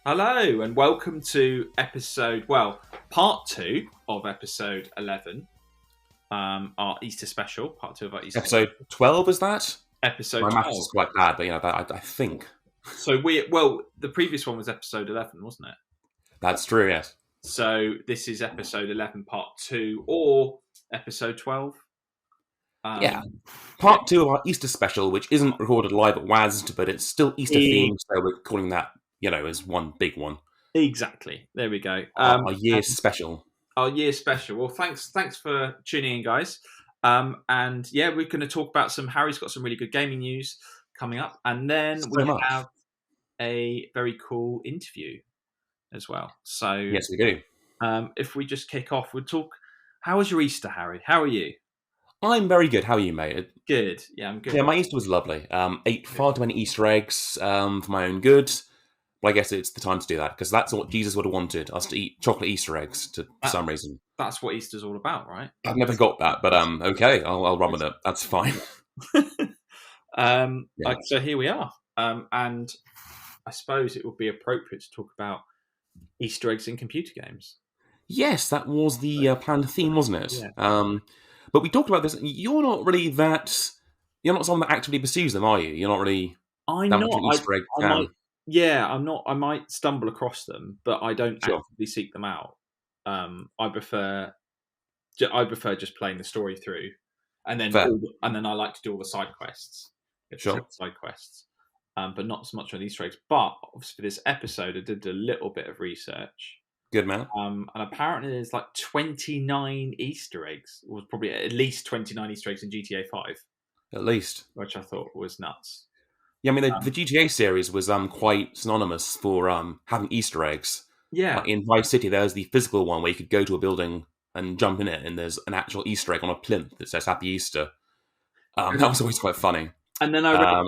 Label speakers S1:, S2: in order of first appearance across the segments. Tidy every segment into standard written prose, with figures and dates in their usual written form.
S1: Hello and welcome to part 2 of episode 11, our Easter special, part 2 of our Easter
S2: Episode 12, is that?
S1: episode
S2: My
S1: 12.
S2: maths is quite bad, but I think.
S1: So the previous one was episode 11, wasn't it?
S2: That's true, yes.
S1: So this is episode 11, part 2, or episode 12.
S2: Yeah. Part 2 of our Easter special, which isn't recorded live at WASD, but it's still Easter themed, so we're calling that, as one big one.
S1: Exactly. There we go.
S2: Our year special.
S1: Our year special. Well, thanks for tuning in, guys. And yeah, we're going to talk about Harry's got some really good gaming news coming up, and then we have a very cool interview as well. So
S2: yes, we do.
S1: If we just kick off, we'll talk. How was your Easter, Harry? How are you?
S2: I'm very good. How are you, mate?
S1: Good. Yeah, I'm good.
S2: Yeah, my Easter was lovely. Ate far too many Easter eggs for my own good. But I guess it's the time to do that, because that's what Jesus would have wanted, us to eat chocolate Easter eggs for some reason.
S1: That's what Easter's all about, right?
S2: I've never got that, but okay, I'll run with it. That's fine.
S1: So here we are. And I suppose it would be appropriate to talk about Easter eggs in computer games.
S2: Yes, that was the planned theme, wasn't it?
S1: Yeah.
S2: But we talked about this. You're not really that. You're not someone that actively pursues them, are you? You're not really.
S1: I'm not.
S2: Easter egg fan.
S1: I'm not. I might stumble across them, but I don't actively seek them out. I prefer just playing the story through, and then I like to do all the side quests. Side quests, but not so much on Easter eggs. But obviously, for this episode, I did a little bit of research.
S2: Good man.
S1: And apparently, there's like 29 Easter eggs, or probably at least 29 Easter eggs in GTA 5.
S2: At least,
S1: which I thought was nuts.
S2: Yeah, I mean the GTA series was quite synonymous for having Easter eggs.
S1: Yeah.
S2: Like in Vice City, there's the physical one where you could go to a building and jump in it, and there's an actual Easter egg on a plinth that says Happy Easter. That was always quite funny.
S1: And then I read,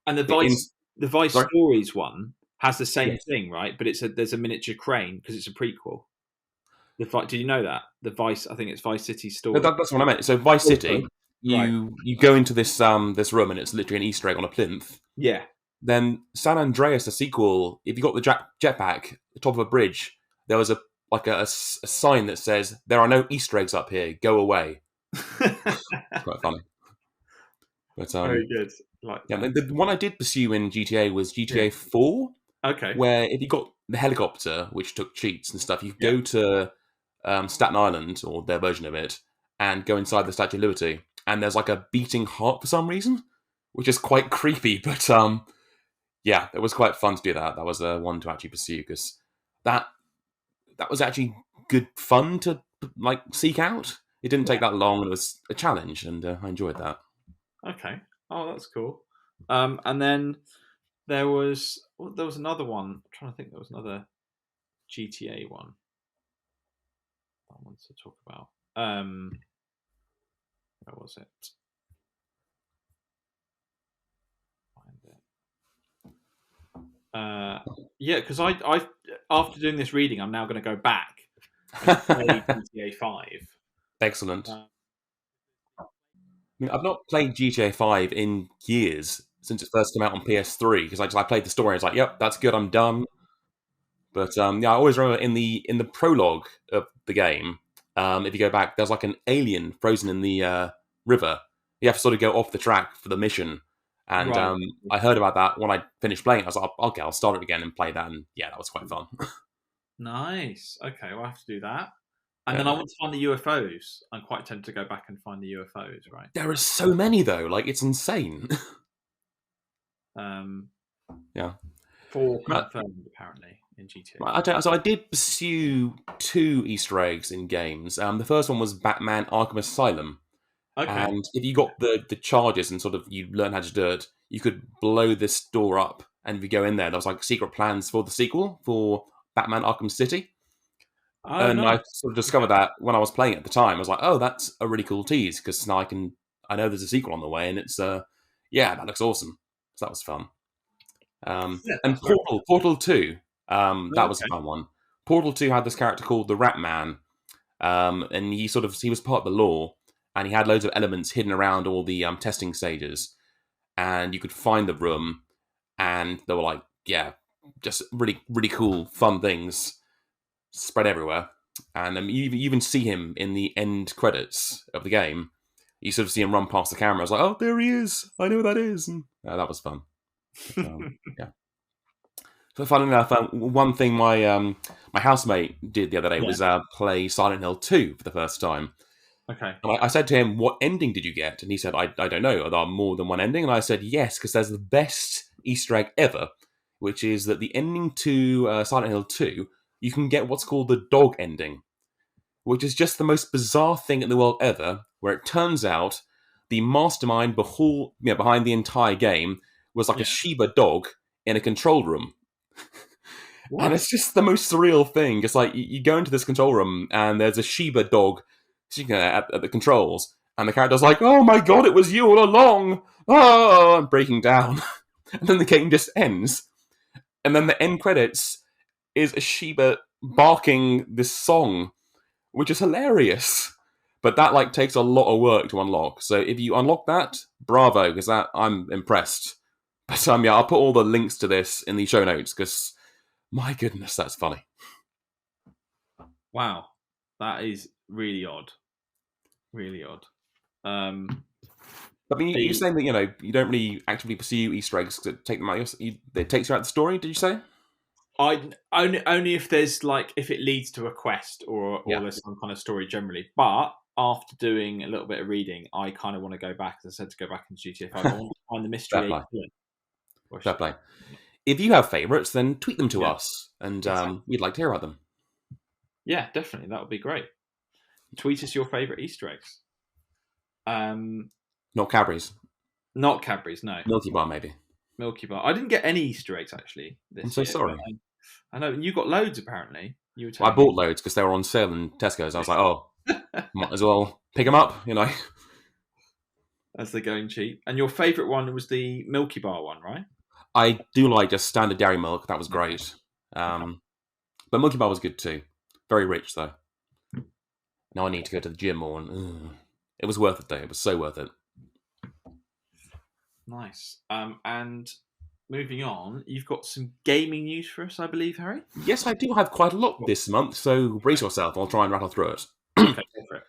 S1: and the Vice Stories one has the same thing, right? But there's a miniature crane because it's a prequel. Did you know that I think it's Vice City story.
S2: No, that's what I meant. So Vice City, you go into this room and it's literally an Easter egg on a plinth.
S1: Yeah.
S2: Then San Andreas, the sequel, if you got the jetpack, the top of a bridge, there was a sign that says there are no Easter eggs up here. Go away. It's quite funny. But
S1: very good.
S2: The one I did pursue in GTA was GTA 4.
S1: Okay.
S2: Where if you got the helicopter, which took cheats and stuff, you could go to Staten Island, or their version of it, and go inside the Statue of Liberty. And there's like a beating heart for some reason, which is quite creepy. But it was quite fun to do that. That was one to actually pursue, because that was actually good fun to seek out. It didn't take that long, and it was a challenge, and I enjoyed that.
S1: Okay. Oh, that's cool. And then there was another one. I'm trying to think. There was another GTA one I wanted to talk about. Where was it? Find it. Because I after doing this reading, I'm now going to go back and play GTA 5.
S2: Excellent. I've not played GTA 5 in years, since it first came out on PS3, because I played the story and I was like, yep, that's good, I'm done. But I always remember in the prologue of the game, if you go back, there's like an alien frozen in the river. You have to sort of go off the track for the mission. And I heard about that when I finished playing. I was like, okay, I'll start it again and play that. And yeah, that was quite fun.
S1: Nice. Okay, we'll have to do that. And then I want to find the UFOs. I'm quite tempted to go back and find the UFOs, right?
S2: There are so many, though. It's insane.
S1: 4 confirmed, apparently, in GTA.
S2: I did pursue 2 Easter eggs in games. The first one was Batman Arkham Asylum.
S1: Okay.
S2: And if you got the charges and sort of you learn how to do it, you could blow this door up. And if you go in there was secret plans for the sequel for Batman Arkham City. I sort of discovered that when I was playing it at the time. I was like, oh, that's a really cool tease, because now I know there's a sequel on the way, and it's that looks awesome. So that was fun. And Portal 2, that was a fun one. Portal 2 had this character called the Rat Man, and he was part of the lore, and he had loads of elements hidden around all the testing stages, and you could find the room, and there were just really, really cool, fun things spread everywhere. And you even see him in the end credits of the game. You sort of see him run past the camera. I was like, oh, there he is. I know who that is. And that was fun. Yeah. So funny enough, one thing my housemate did the other day was play Silent Hill 2 for the first time.
S1: Okay.
S2: And I said to him, what ending did you get? And he said, I don't know. Are there more than one ending? And I said, yes, because there's the best Easter egg ever, which is that the ending to Silent Hill 2, you can get what's called the dog ending, which is just the most bizarre thing in the world ever, where it turns out the mastermind behind the entire game was like a Shiba dog in a control room. What? And it's just the most surreal thing. It's like you go into this control room and there's a Shiba dog sitting at the controls, and the character's like, "Oh my god, it was you all along!" Oh, I'm breaking down. And then the game just ends, and then the end credits is a Shiba barking this song, which is hilarious. But that takes a lot of work to unlock. So if you unlock that, bravo, because I'm impressed. But I'll put all the links to this in the show notes because, my goodness, that's funny.
S1: Wow, that is really odd. Really odd.
S2: I mean, you're saying that you don't really actively pursue Easter eggs to take them out. It takes you out the story. Did you say?
S1: I only if there's if it leads to a quest or there's some kind of story generally. But after doing a little bit of reading, I kind of want to go back. As I said, to go back into GTA 5. I want to find the mystery.
S2: Fair play. If you have favourites, then tweet them to us, and we'd like to hear about them.
S1: Yeah, definitely. That would be great. Tweet us your favourite Easter eggs.
S2: Not Cadbury's.
S1: Not Cadbury's, no.
S2: Milky Bar, maybe.
S1: Milky Bar. I didn't get any Easter eggs, actually, this
S2: I'm so sorry.
S1: I know. You got loads, apparently.
S2: I bought loads because they were on sale in Tesco's. I was like, oh, might as well pick them up,
S1: As they're going cheap. And your favourite one was the Milky Bar one, right?
S2: I do like just standard dairy milk. That was great. But Milky Bar was good too. Very rich, though. Now I need to go to the gym more. And, it was worth it, though. It was so worth it.
S1: Nice. And moving on, you've got some gaming news for us, I believe, Harry?
S2: Yes, I do have quite a lot this month, so brace yourself. I'll try and rattle through it.
S1: Okay, go for it.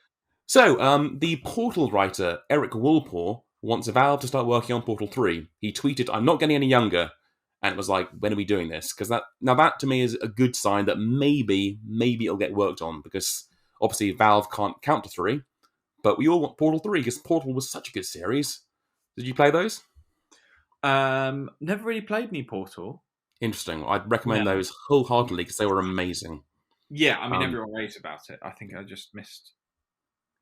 S2: So, the Portal writer, Eric Woolpaw, wants Valve to start working on Portal 3. He tweeted, "I'm not getting any younger." And it was like, when are we doing this? Because that to me is a good sign that maybe it'll get worked on, because obviously Valve can't count to 3, but we all want Portal 3 because Portal was such a good series. Did you play those?
S1: Never really played any Portal.
S2: Interesting. I'd recommend those wholeheartedly because they were amazing.
S1: Yeah, I mean, everyone raves about it. I think I just missed.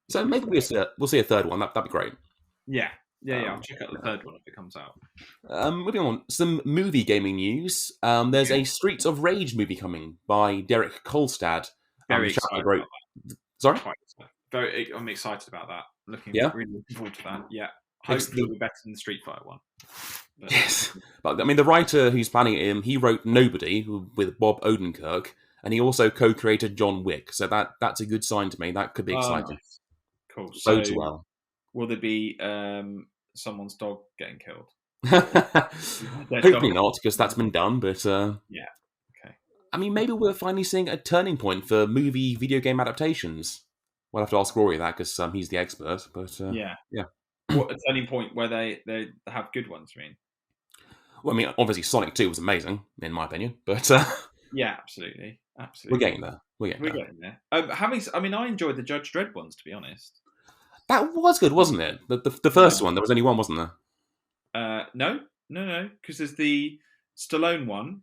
S2: So maybe we'll see a third one. That'd be great.
S1: Yeah. I'll check out the third one if it comes out.
S2: Moving on, some movie gaming news. There's a Streets of Rage movie coming by Derek Kolstad.
S1: Very excited about that.
S2: Sorry?
S1: I'm excited about that. Really looking forward to that. Yeah. Hopefully it'll be better than the Street Fighter one. But,
S2: yes. But I mean, the writer who's planning it, he wrote Nobody with Bob Odenkirk, and he also co-created John Wick. So that's a good sign to me. That could be exciting.
S1: Nice. Cool.
S2: So well.
S1: Will there be someone's dog getting killed?
S2: Hopefully not, because that's been done. But
S1: yeah. Okay.
S2: I mean, maybe we're finally seeing a turning point for movie video game adaptations. We'll have to ask Rory that because he's the expert. But yeah.
S1: What, a turning point where they have good ones, you mean?
S2: Well, I mean, obviously Sonic 2 was amazing, in my opinion. But
S1: yeah, absolutely.
S2: We're getting there. We're
S1: getting there. I enjoyed the Judge Dredd ones, to be honest.
S2: That was good, wasn't it? The first one, there was only one, wasn't
S1: there? No, because there's the Stallone one.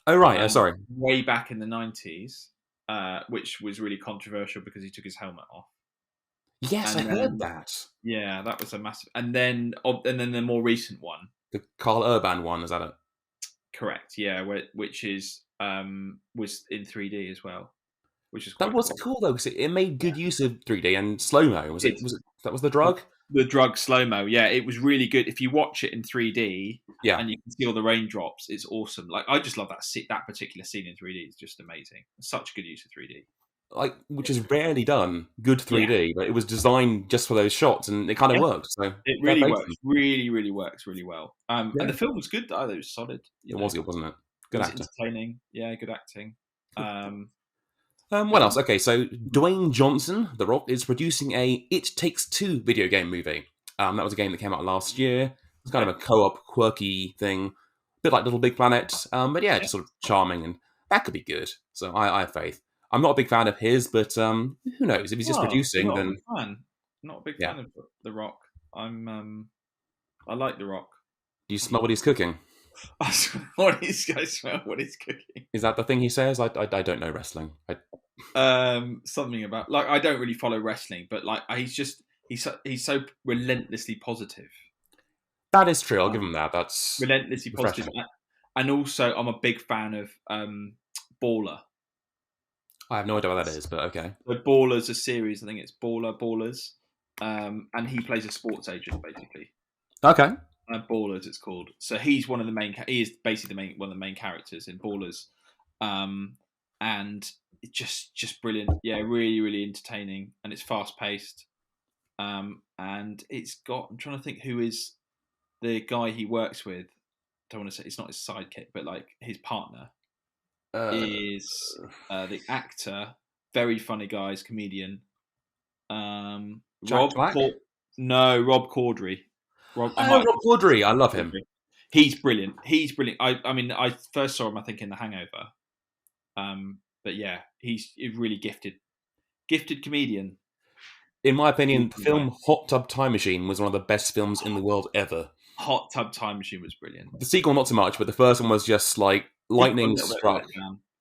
S2: Oh, right. Sorry.
S1: Way back in the 90s, which was really controversial because he took his helmet off.
S2: Yes, I heard that.
S1: Yeah, that was a massive... And then the more recent one.
S2: The Carl Urban one, is that it?
S1: Correct, yeah, which is was in 3D as well. Which is
S2: that was cool though, because it made good use of 3D and slow-mo. Was it that was the drug?
S1: The drug slow-mo, yeah, it was really good. If you watch it in 3D, and you can see all the raindrops, it's awesome. I just love that particular scene in 3D. It's just amazing. Such good use of 3D.
S2: Which is rarely done, good 3D, but it was designed just for those shots, and it kind of worked. So
S1: it really works, really, really works really well. And the film was good though; it was solid.
S2: It was good, wasn't it? Good
S1: He's
S2: actor.
S1: entertaining. Yeah, good acting.
S2: What else? Okay, so Dwayne Johnson, The Rock, is producing a It Takes Two video game movie. That was a game that came out last year. It's kind of a co-op, quirky thing, a bit like Little Big Planet, but yeah, just sort of charming, and that could be good. So I have faith. I'm not a big fan of his, but who knows? If he's just producing,
S1: not
S2: then
S1: a big fan. Not a big fan of The Rock. I like The Rock.
S2: Do you smell what he's cooking?
S1: I smell what he's cooking.
S2: Is that the thing he says? I don't know wrestling.
S1: Something about like I don't really follow wrestling, but like he's so relentlessly positive.
S2: That is true. I'll give him that. That's
S1: relentlessly positive, and also I'm a big fan of Baller.
S2: I have no idea what that is, but okay.
S1: So Baller's a series. I think it's Ballers, and he plays a sports agent basically.
S2: Okay.
S1: Ballers, it's called. So he's one of the main. He is basically one of the main characters in Ballers, and it's just brilliant. Yeah, really, really entertaining, and it's fast paced. And it's got. I'm trying to think who is the guy he works with. Don't want to say it's not his sidekick, but like his partner is the actor. Very funny guy, comedian.
S2: Jack Black?
S1: Rob Corddry.
S2: Rob Corddry. I love him.
S1: He's brilliant. I mean, I first saw him, I think, in The Hangover. But yeah, he's a really gifted comedian.
S2: In my opinion, the film Hot Tub Time Machine was one of the best films in the world ever.
S1: Hot Tub Time Machine was brilliant.
S2: The sequel, not so much, but the first one was just like lightning struck.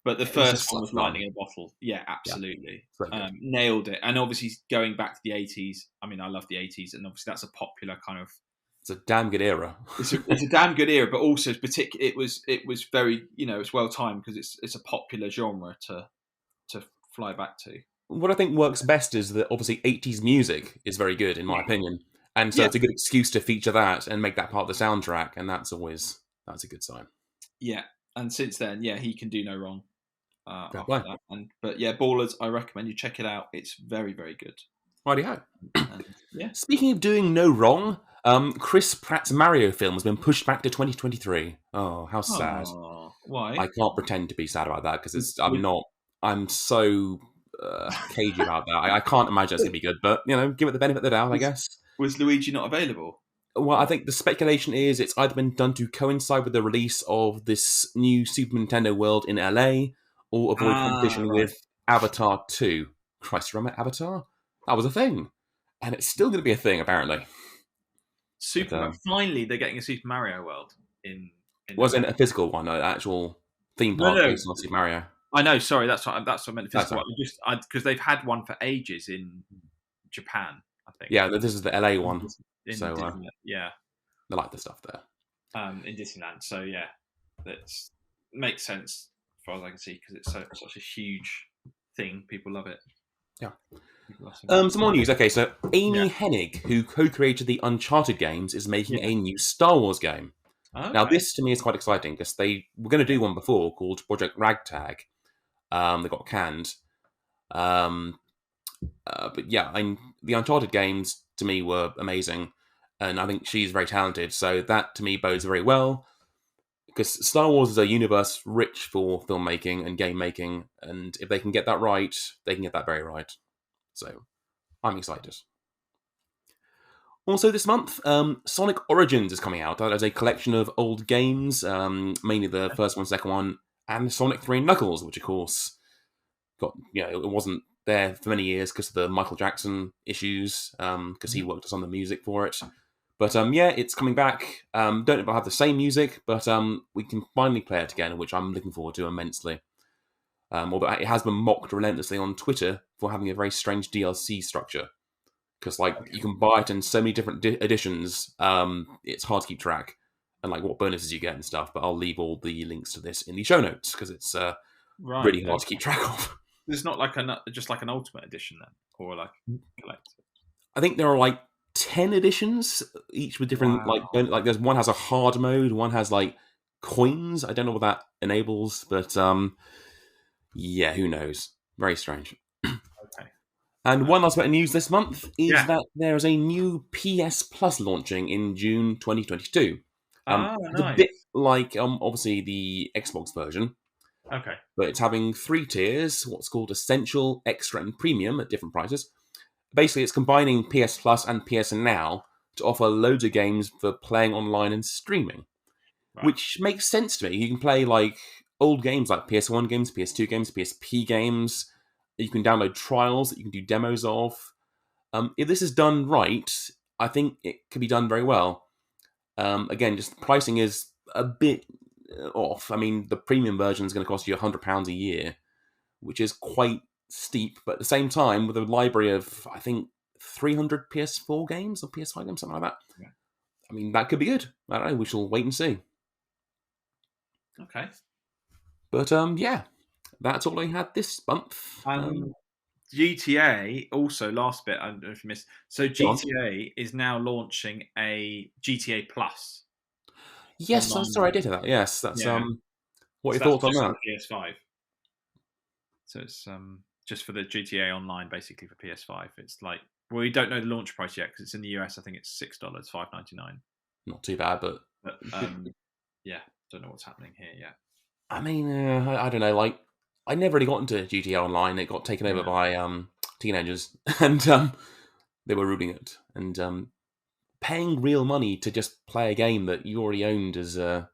S1: But the first one was lightning in a bottle. Yeah, absolutely. Yeah, nailed it. And obviously going back to the 80s. I mean, I love the 80s, and obviously that's a popular kind of.
S2: It's a damn good era.
S1: It's a damn good era, but also it was very, it's well timed because it's a popular genre to fly back to.
S2: What I think works best is that obviously 80s music is very good in my opinion, and so it's a good excuse to feature that and make that part of the soundtrack, and that's a good sign.
S1: Yeah, and since then, he can do no wrong. After that. But yeah, Ballers, I recommend you check it out. It's very, very good.
S2: Righty-ho.
S1: Yeah.
S2: Speaking of doing no wrong, Chris Pratt's Mario film has been pushed back to 2023. Oh, how sad.
S1: Why?
S2: I can't pretend to be sad about that because I'm so cagey about that. I can't imagine it's going to be good, but, give it the benefit of the doubt, I guess.
S1: Was Luigi not available?
S2: Well, I think the speculation is it's either been done to coincide with the release of this new Super Nintendo World in LA or avoid competition with Avatar 2. Christ, remember Avatar? That was a thing. And it's still going to be a thing, apparently.
S1: Finally, they're getting a Super Mario World in
S2: wasn't a physical one, an actual theme park based on Super Mario.
S1: I know. Sorry, that's what I meant. Physical one. Because they've had one for ages in Japan, I think.
S2: Yeah, this is the LA one. So
S1: yeah,
S2: they like the stuff there.
S1: In Disneyland. So yeah, that makes sense as far as I can see because it's such a huge thing. People love it.
S2: Yeah. Some more news. Okay, so Amy Hennig, who co-created the Uncharted games, is making a new Star Wars game. Okay. Now, this to me is quite exciting because they were going to do one before called Project Ragtag. They got canned. But yeah, the Uncharted games to me were amazing, and I think she's very talented. So that to me bodes very well because Star Wars is a universe rich for filmmaking and game making, and if they can get that right, they can get that very right. So I'm excited. Also this month, Sonic Origins is coming out. That is a collection of old games, mainly the first one, second one, and Sonic 3 and Knuckles, which of course it wasn't there for many years because of the Michael Jackson issues, because he worked on the music for it. But it's coming back. Don't know if I'll have the same music, but we can finally play it again, which I'm looking forward to immensely. Although it has been mocked relentlessly on Twitter for having a very strange DLC structure. Because you can buy it in so many different editions, it's hard to keep track. And what bonuses you get and stuff. But I'll leave all the links to this in the show notes because it's really hard to keep track of.
S1: There's not just an Ultimate Edition then? Or collector?
S2: I think there are 10 editions, each with different, there's one has a hard mode, one has coins. I don't know what that enables, but yeah, who knows? Very strange.
S1: Okay.
S2: And one last bit of news this month is that there is a new PS Plus launching in June 2022. It's a
S1: Nice.
S2: bit like obviously the Xbox version,
S1: Okay.
S2: but it's having 3 tiers: what's called Essential, Extra, and Premium at different prices. Basically, it's combining PS Plus and PS Now to offer loads of games for playing online and streaming,
S1: Right.
S2: which makes sense to me. You can play like old games like PS1 games, PS2 games, PSP games. You can download trials that you can do demos of. If this is done right, I think it can be done very well. Again, just the pricing is a bit off. I mean, the premium version is going to cost you £100 a year, which is quite steep. But at the same time, with a library of, I think, 300 PS4 games or PS5 games, something like that,
S1: Yeah.
S2: I mean, that could be good. I don't know. We shall wait and see.
S1: Okay.
S2: But yeah, that's all I had this month.
S1: GTA also, last bit, I don't know if you missed. So
S2: Go on.
S1: GTA is now launching a GTA Plus
S2: Yes, I'm
S1: online
S2: sorry, I
S1: version.
S2: did hear that. Yes, that's
S1: Yeah.
S2: What are
S1: So
S2: your
S1: that's
S2: thoughts on
S1: just for
S2: that?
S1: the PS5. So it's just for the GTA Online, basically for PS5. It's like, well, we don't know the launch price yet because it's in the US. I think it's $6, $5.99.
S2: Not too bad, but
S1: But yeah, don't know what's happening here yet.
S2: I mean, I don't know. Like, I never really got into GTA Online. It got taken over
S1: Yeah.
S2: by teenagers, and they were ruining it. And paying real money to just play a game that you already owned is an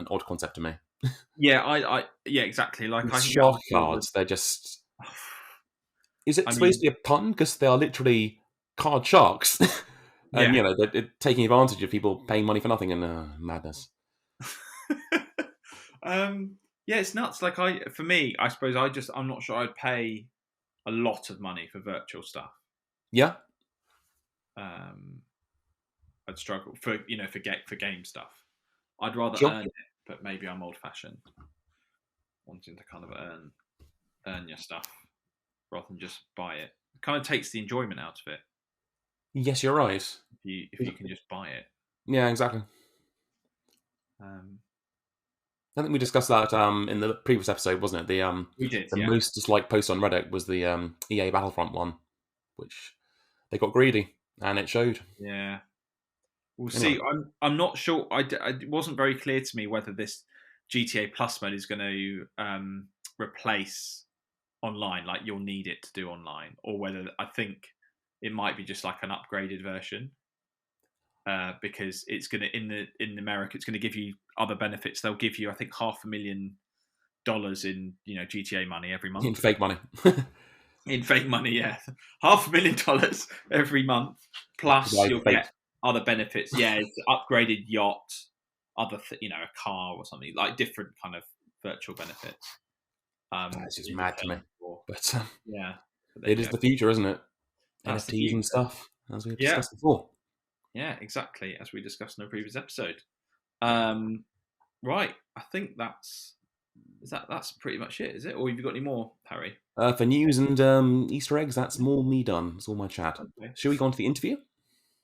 S2: odd concept to me.
S1: Yeah, yeah, exactly. Like I
S2: These
S1: can get
S2: shark
S1: on board with.
S2: cards, they're just. Is it
S1: I
S2: supposed
S1: mean,
S2: to be a pun? Because they are literally card sharks, and
S1: yeah.
S2: they're taking advantage of people paying money for nothing, and madness.
S1: Yeah, it's nuts. Like for me, I suppose I'm not sure I'd pay a lot of money for virtual stuff.
S2: Yeah,
S1: Um, I'd struggle for game stuff. I'd rather
S2: sure.
S1: earn it, but maybe I'm old fashioned, wanting to kind of earn your stuff rather than just buy it. It kind of takes the enjoyment out of it
S2: Yes, you're right.
S1: if you can just buy it.
S2: Yeah, exactly.
S1: Um,
S2: I think we discussed that in the previous episode, wasn't it?
S1: we did,
S2: The
S1: yeah.
S2: most disliked post on Reddit was the EA Battlefront one, which they got greedy, and it showed.
S1: Yeah. We'll
S2: Anyway,
S1: see. I'm not sure. It wasn't very clear to me whether this GTA Plus mode is going to replace online, like you'll need it to do online, or whether I think it might be just like an upgraded version. Because it's going to in America, it's going to give you other benefits. They'll give you, I think, $500,000 in GTA money every month.
S2: in fake money.
S1: In fake money, yeah, $500,000 every month. Plus,
S2: Buy
S1: you'll
S2: fake.
S1: get other benefits. Yeah, it's upgraded yacht, a car or something, like different kind of virtual benefits.
S2: That's just
S1: in
S2: mad to me.
S1: return for,
S2: But
S1: yeah, but there
S2: it
S1: you
S2: is
S1: go.
S2: the future, isn't it?
S1: That's the
S2: NFTs and
S1: future.
S2: stuff, as we've
S1: Yeah,
S2: discussed before.
S1: yeah, exactly, as we discussed in a previous episode. Right, I think that's pretty much it, is it? Or have you got any more, Harry?
S2: For news and Easter eggs, that's more me done. It's all my chat.
S1: Okay.
S2: Shall we go on to the interview?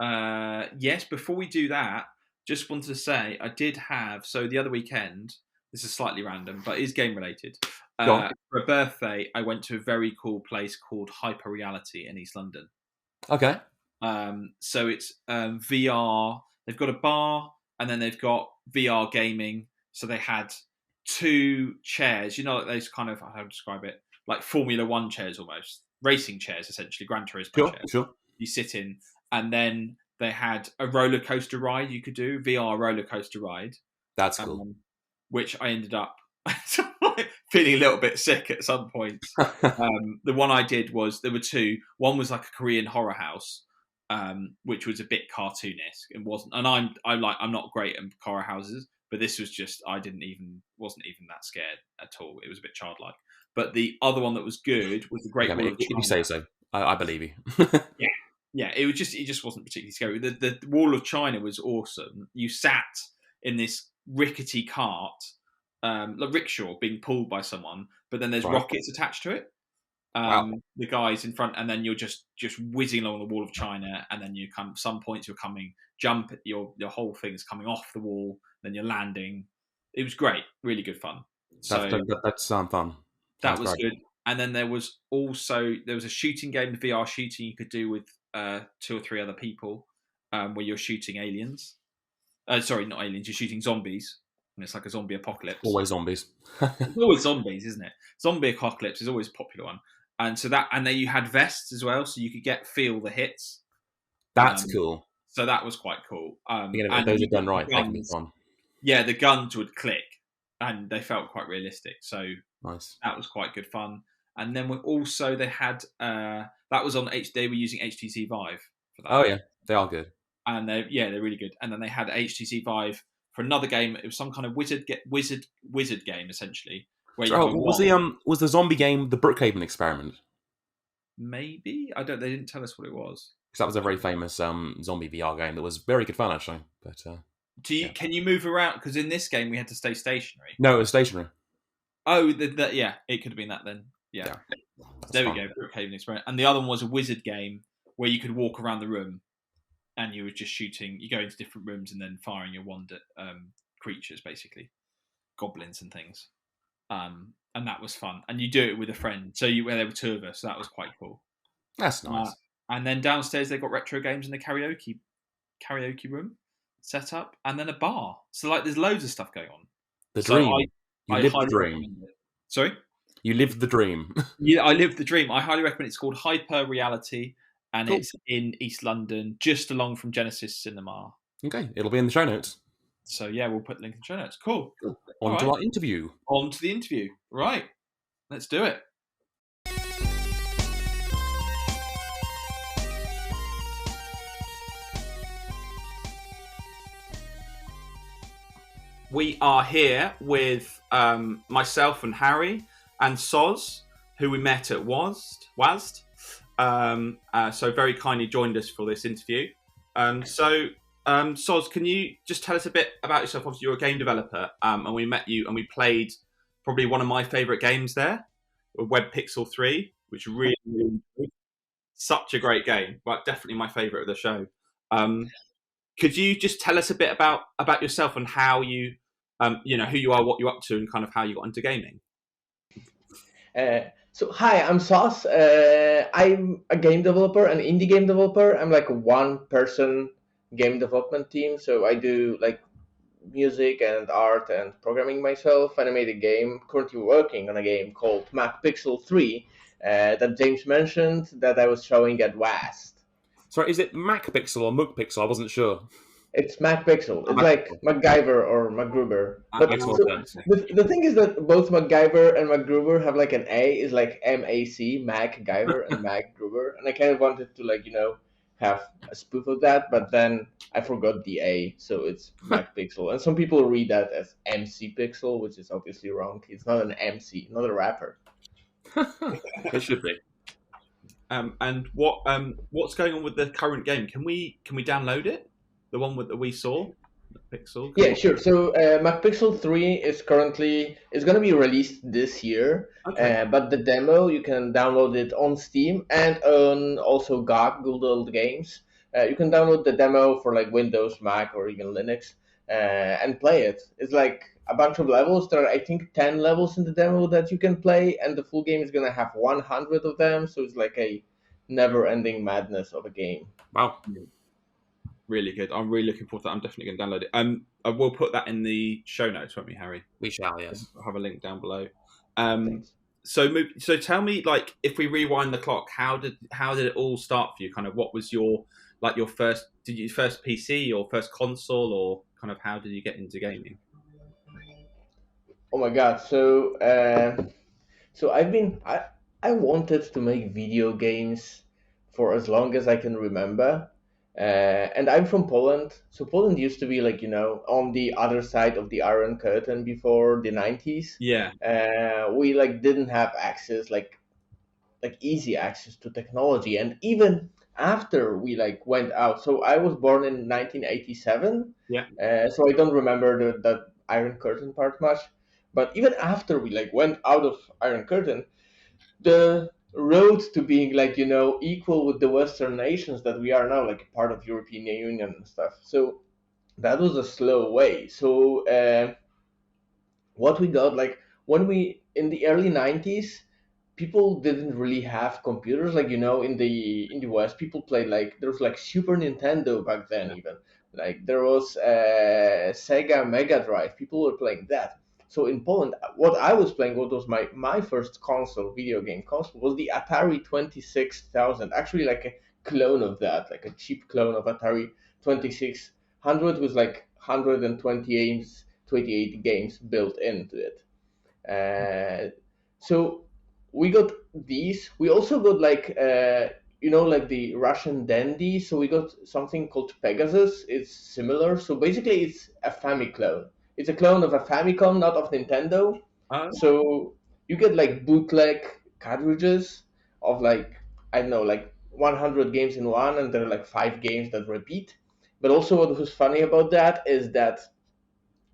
S1: Yes, before we do that, just wanted to say I did have, so the other weekend, this is slightly random, but is game related.
S2: Go on.
S1: For a birthday, I went to a very cool place called Hyper Reality in East London.
S2: Okay.
S1: So it's VR. They've got a bar and then they've got VR gaming. So they had 2 chairs, like those kind of, how to describe it, like Formula One chairs almost, racing chairs essentially, Gran Turismo
S2: Sure,
S1: chairs.
S2: sure.
S1: You sit in, and then they had a roller coaster ride you could do, VR roller coaster ride.
S2: That's cool.
S1: Which I ended up feeling a little bit sick at some point. The one I did was, there were 2. One was like a Korean horror house, which was a bit cartoonish and wasn't. And I'm not great at horror houses, but this was just, wasn't even that scared at all. It was a bit childlike. But the other one that was good was the Great
S2: Okay,
S1: Wall
S2: mate,
S1: of
S2: if you
S1: China.
S2: say so, I believe you.
S1: Yeah. It just wasn't particularly scary. The Wall of China was awesome. You sat in this rickety cart, like rickshaw, being pulled by someone, but then there's
S2: Right.
S1: rockets attached to it.
S2: Wow.
S1: The guys in front, and then you're just whizzing along the Wall of China, and then some points you're jump, your whole thing is coming off the wall, then you're landing. It was great, really good fun. So
S2: That sounds fun.
S1: that
S2: Sounds
S1: was
S2: great.
S1: good. And then there was a shooting game, VR shooting you could do with 2 or 3 other people, where you're shooting aliens. Sorry, not aliens. You're shooting zombies, and it's like a zombie apocalypse.
S2: Always zombies.
S1: It's always zombies, isn't it? Zombie apocalypse is always a popular one. And so and then you had vests as well, so you could feel the hits.
S2: That's cool.
S1: So that was quite cool.
S2: If those are done right, they can be fun.
S1: Yeah, the guns would click, and they felt quite realistic. So
S2: nice.
S1: That was quite good fun. And then they had that was on They were using HTC Vive for that.
S2: Oh yeah, they are good.
S1: And they're really good. And then they had HTC Vive for another game. It was some kind of wizard game essentially.
S2: Was the zombie game the Brookhaven Experiment?
S1: Maybe They didn't tell us what it was.
S2: Because that was a very famous zombie VR game that was very good fun actually. But
S1: can you move around? Because in this game we had to stay stationary.
S2: No, it was stationary.
S1: Oh, yeah, it could have been that then. Yeah. There we go, Brookhaven Experiment. And the other one was a wizard game where you could walk around the room and you were just shooting. You go into different rooms and then firing your wand at creatures, basically, goblins and things. And that was fun. And you do it with a friend. So there were two of us. So that was quite cool.
S2: That's nice.
S1: And then downstairs they got retro games in the karaoke room set up, and then a bar. So there's loads of stuff going on.
S2: The dream. You lived the dream.
S1: Sorry?
S2: You lived the dream.
S1: Yeah, I lived the dream. I highly recommend it. It's called Hyper Reality, and it's in East London, just along from Genesis Cinema.
S2: Okay, it'll be in the show notes.
S1: So yeah, we'll put the link in the show notes. Cool.
S2: On to our interview.
S1: On to the interview. Right. Let's do it. We are here with myself and Harry and Sos, who we met at WASD. So very kindly joined us for this interview. Sos, can you just tell us a bit about yourself? Obviously, you're a game developer, and we met you and we played probably one of my favourite games there, McPixel 3, which really such a great game, but definitely my favourite of the show. Could you just tell us a bit about yourself and how you, who you are, what you're up to, and kind of how you got into gaming?
S3: So hi, I'm Sos. I'm a game developer, an indie game developer. I'm like a one-person game development team. So I do like music and art and programming myself. And I made a game, currently working on a game called McPixel 3 that James mentioned that I was showing at WASD.
S2: Sorry, is it McPixel or McPixel? I wasn't sure.
S3: It's McPixel. It's like MacGyver or MacGruber. But the thing is that both MacGyver and MacGruber have like an A, is like MAC, MacGyver and MacGruber. And I kind of wanted to have a spoof of that, but then I forgot the A, so it's McPixel. And some people read that as MC Pixel, which is obviously wrong. It's not an MC, not a rapper.
S2: It should be.
S1: And what's going on with the current game? Can we download it? The one that we saw, Pixel.
S3: Yeah, sure. So McPixel 3 is going to be released this year. Okay. But the demo you can download it on Steam and on also GOG, Google Games. You can download the demo for like Windows, Mac, or even Linux, and play it. It's like a bunch of levels. There are, I think, 10 levels in the demo that you can play, and the full game is going to have 100 of them. So it's like a never-ending madness of a game.
S2: Wow.
S1: Really good. I'm really looking forward to that. I'm definitely going to download it. I will put that in the show notes, won't we, Harry?
S2: We shall, yes.
S1: I'll have a link down below. So tell me, like, if we rewind the clock, how did it all start for you? Kind of, what was your first PC or first console, or kind of how did you get into gaming?
S3: Oh my God! So I wanted to make video games for as long as I can remember. And I'm from Poland, so Poland used to be on the other side of the Iron Curtain before the 90s.
S1: Yeah.
S3: We didn't have access, like easy access to technology, and even after we went out. So I was born in 1987.
S1: Yeah.
S3: So I don't remember that Iron Curtain part much, but even after we went out of Iron Curtain, the road to being equal with the Western nations that we are now, like part of European Union and stuff. So that was a slow way. So what we got, when we in the early 90s, people didn't really have computers. In the West, people played there was Super Nintendo back then even. Like there was Sega Mega Drive. People were playing that. So in Poland, what I was playing, what was my first console, video game console, was the Atari 26,000. Actually, like a clone of that, like a cheap clone of Atari 2600 with like 128 games built into it. So we got these. We also got like like the Russian Dandy. So we got something called Pegasus. It's similar. So basically, it's a Famiclone. It's a clone of a Famicom, not of Nintendo. So you get like bootleg cartridges of like, I don't know, like 100 games in one, and there are like 5 games that repeat. But also, what was funny about that is that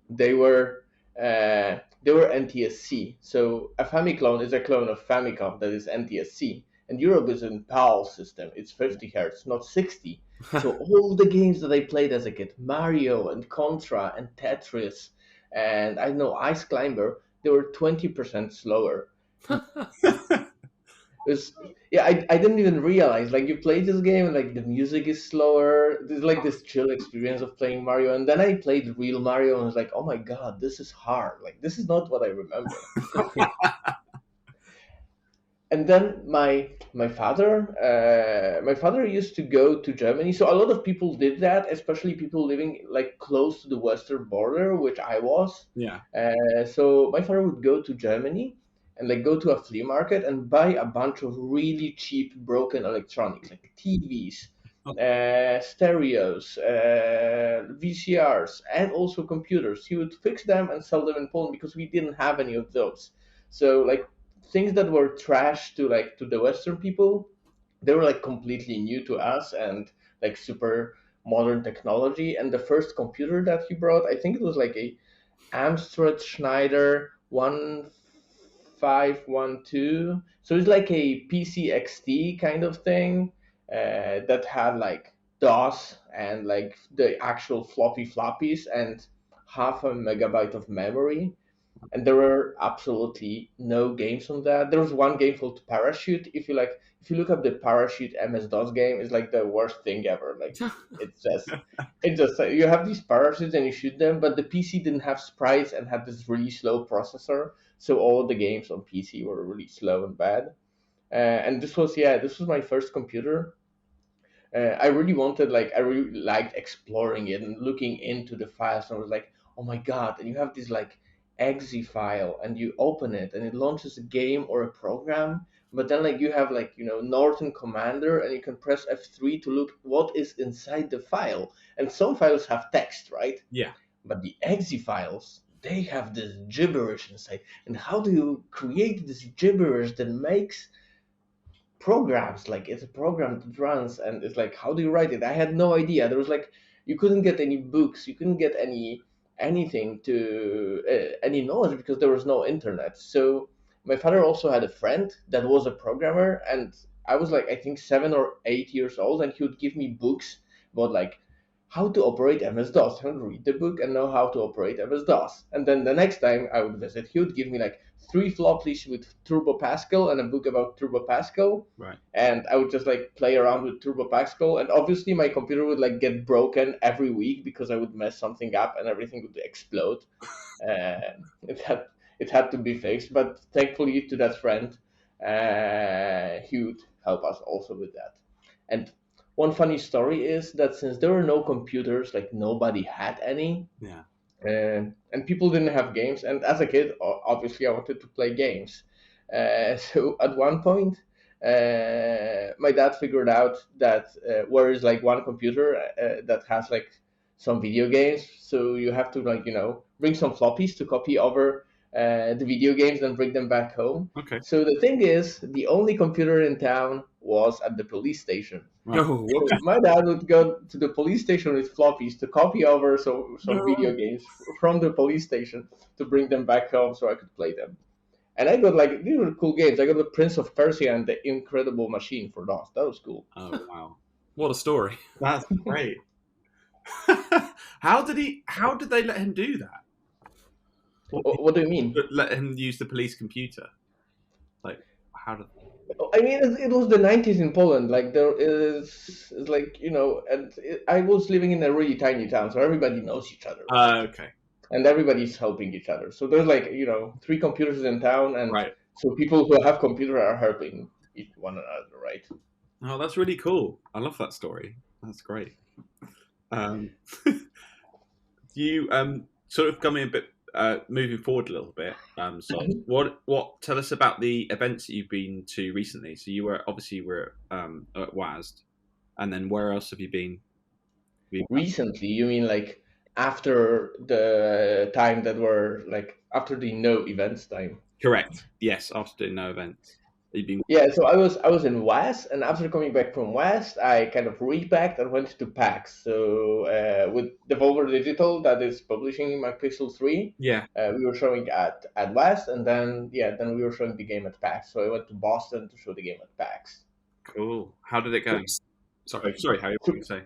S3: they were NTSC. So a Famiclone is a clone of Famicom that is NTSC, and Europe is in PAL system. It's 50 hertz, not 60. So all the games that I played as a kid, Mario and Contra and Tetris, and I know Ice Climber, they were 20% slower. I didn't even realize, like, you play this game and like the music is slower. There's like this chill experience of playing Mario, and then I played real Mario and I was like, oh my god, this is hard. Like, this is not what I remember. And then my father used to go to Germany. So a lot of people did that, especially people living like close to the western border, which I was.
S1: Yeah.
S3: So my father would go to Germany and like go to a flea market and buy a bunch of really cheap broken electronics, like TVs, stereos, VCRs, and also computers. He would fix them and sell them in Poland because we didn't have any of those. So like things that were trash to the Western people, they were like completely new to us and like super modern technology. And the first computer that he brought, I think it was like a Amstrad Schneider 1512. So it's like a PC XT kind of thing that had like DOS and like the actual floppies and half a megabyte of memory. And there were absolutely no games on that. There was one game called Parachute. If you look up the Parachute MS-DOS game, it's like the worst thing ever. Like it's just you have these parachutes and you shoot them, but the PC didn't have sprites and had this really slow processor, so all the games on PC were really slow and bad. And this was my first computer. I really liked exploring it and looking into the files, and I was like, oh my god! And you have this like exe file, and you open it, and it launches a game or a program. But then like you have Norton Commander, and you can press F3 to look what is inside the file. And some files have text, right?
S1: Yeah.
S3: But the exe files, they have this gibberish inside. And how do you create this gibberish that makes programs? Like, it's a program that runs, and it's like, how do you write it? I had no idea. There was like, you couldn't get any books, you couldn't get anything to any knowledge because there was no internet. So my father also had a friend that was a programmer, and I was like, I think 7 or 8 years old, and he would give me books about like how to operate MS-DOS. I would read the book and know how to operate MS-DOS. And then the next time I would visit, he would give me like 3 floppies with Turbo Pascal and a book about Turbo Pascal.
S1: Right.
S3: And I would just like play around with Turbo Pascal. And obviously my computer would like get broken every week because I would mess something up and everything would explode. It had to be fixed. But thankfully to that friend, he would help us also with that. And one funny story is that since there were no computers, like nobody had any.
S1: Yeah.
S3: And people didn't have games. And as a kid, obviously, I wanted to play games. So at one point, my dad figured out that where is like one computer that has like some video games. So you have to bring some floppies to copy over the video games and bring them back home.
S1: Okay.
S3: So the thing is, the only computer in town was at the police station.
S1: Right.
S3: So my dad would go to the police station with floppies to copy over some video games from the police station to bring them back home so I could play them. And I got like, these were cool games. I got the Prince of Persia and the Incredible Machine for DOS. That was cool.
S1: Oh wow,
S2: what a story!
S1: That's great. How did they let him do that?
S3: What do you mean?
S1: Let him use the police computer? Like, how did?
S3: I mean, it was the 90s in Poland. Like there is, it's like and I was living in a really tiny town, so everybody knows each other, right?
S1: Okay.
S3: And everybody's helping each other. So there's like 3 computers in town, and
S1: Right.
S3: so people who have computer are helping one another, right?
S1: Oh, that's really cool. I love that story. That's great. You sort of coming a bit moving forward a little bit. So what tell us about the events that you've been to recently? So you were obviously at WASD, and then where else have you been?
S3: Recently, you mean like after the time that were like after the no events time?
S1: Correct. Yes, after doing no events. You've been
S3: Yeah, so I was in West, and after coming back from West, I kind of repacked and went to PAX. So with Devolver Digital, that is publishing McPixel 3,
S1: yeah.
S3: we were showing at West, and then we were showing the game at PAX. So I went to Boston to show the game at PAX.
S1: Cool. How did it go? Sorry, how you
S3: So,
S1: going to say?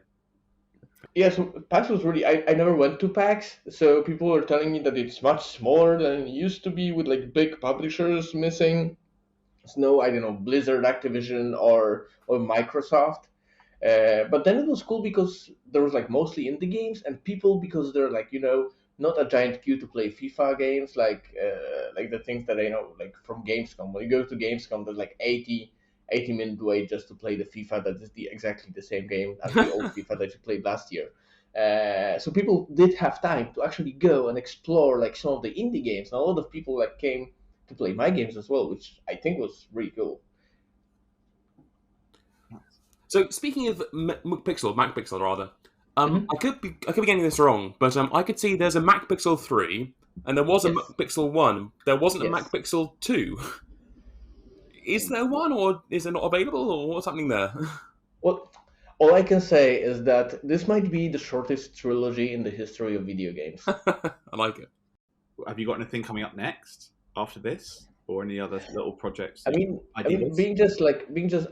S3: yeah, so PAX was really. I never went to PAX, so people were telling me that it's much smaller than it used to be, with like big publishers missing. No, I don't know, Blizzard, Activision, or Microsoft. But then it was cool because there was like mostly indie games, and people, because they're like not a giant queue to play FIFA games like the things that I know like from Gamescom. When you go to Gamescom, there's like 80-minute wait just to play the FIFA that is exactly the same game as the old FIFA that you played last year. So people did have time to actually go and explore like some of the indie games, and a lot of people like came to play my games as well, which I think was really cool.
S2: So speaking of McPixel rather,
S3: Mhm.
S2: I could be getting this wrong, but I could see there's a MacPixel 3, and there was a
S3: Yes.
S2: MacPixel 1. There wasn't a
S3: Yes.
S2: MacPixel 2. Is there one, or is it not available, or what's happening there?
S3: Well, all I can say is that this might be the shortest trilogy in the history of video games.
S2: I like it.
S1: Have you got anything coming up next after this, or any other little projects?
S3: I mean, being just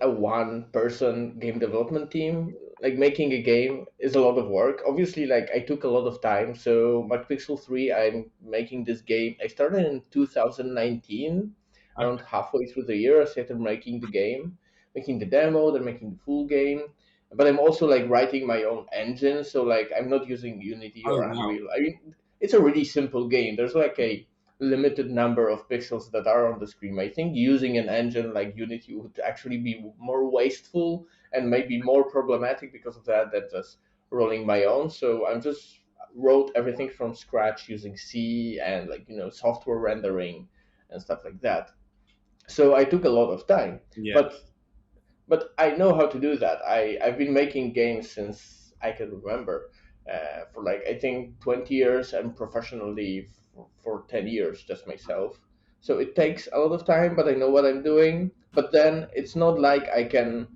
S3: a one-person game development team, like making a game is a lot of work. Obviously, like I took a lot of time. So, McPixel 3, I'm making this game. I started in 2019, around halfway through the year. I started making the game, making the demo, then making the full game. But I'm also like writing my own engine. So, like I'm not using Unity
S1: Oh
S3: or
S1: wow!
S3: Unreal. I mean, it's a really simple game. There's like a limited number of pixels that are on the screen. I think using an engine like Unity would actually be more wasteful and maybe more problematic because of that than just rolling my own. So I'm just wrote everything from scratch using C and software rendering and stuff like that. So I took a lot of time,
S1: Yeah.
S3: but I know how to do that. I've been making games since I can remember, for like I think 20 years, and professionally for 10 years just myself. So it takes a lot of time, but I know what I'm doing. But then it's not like I can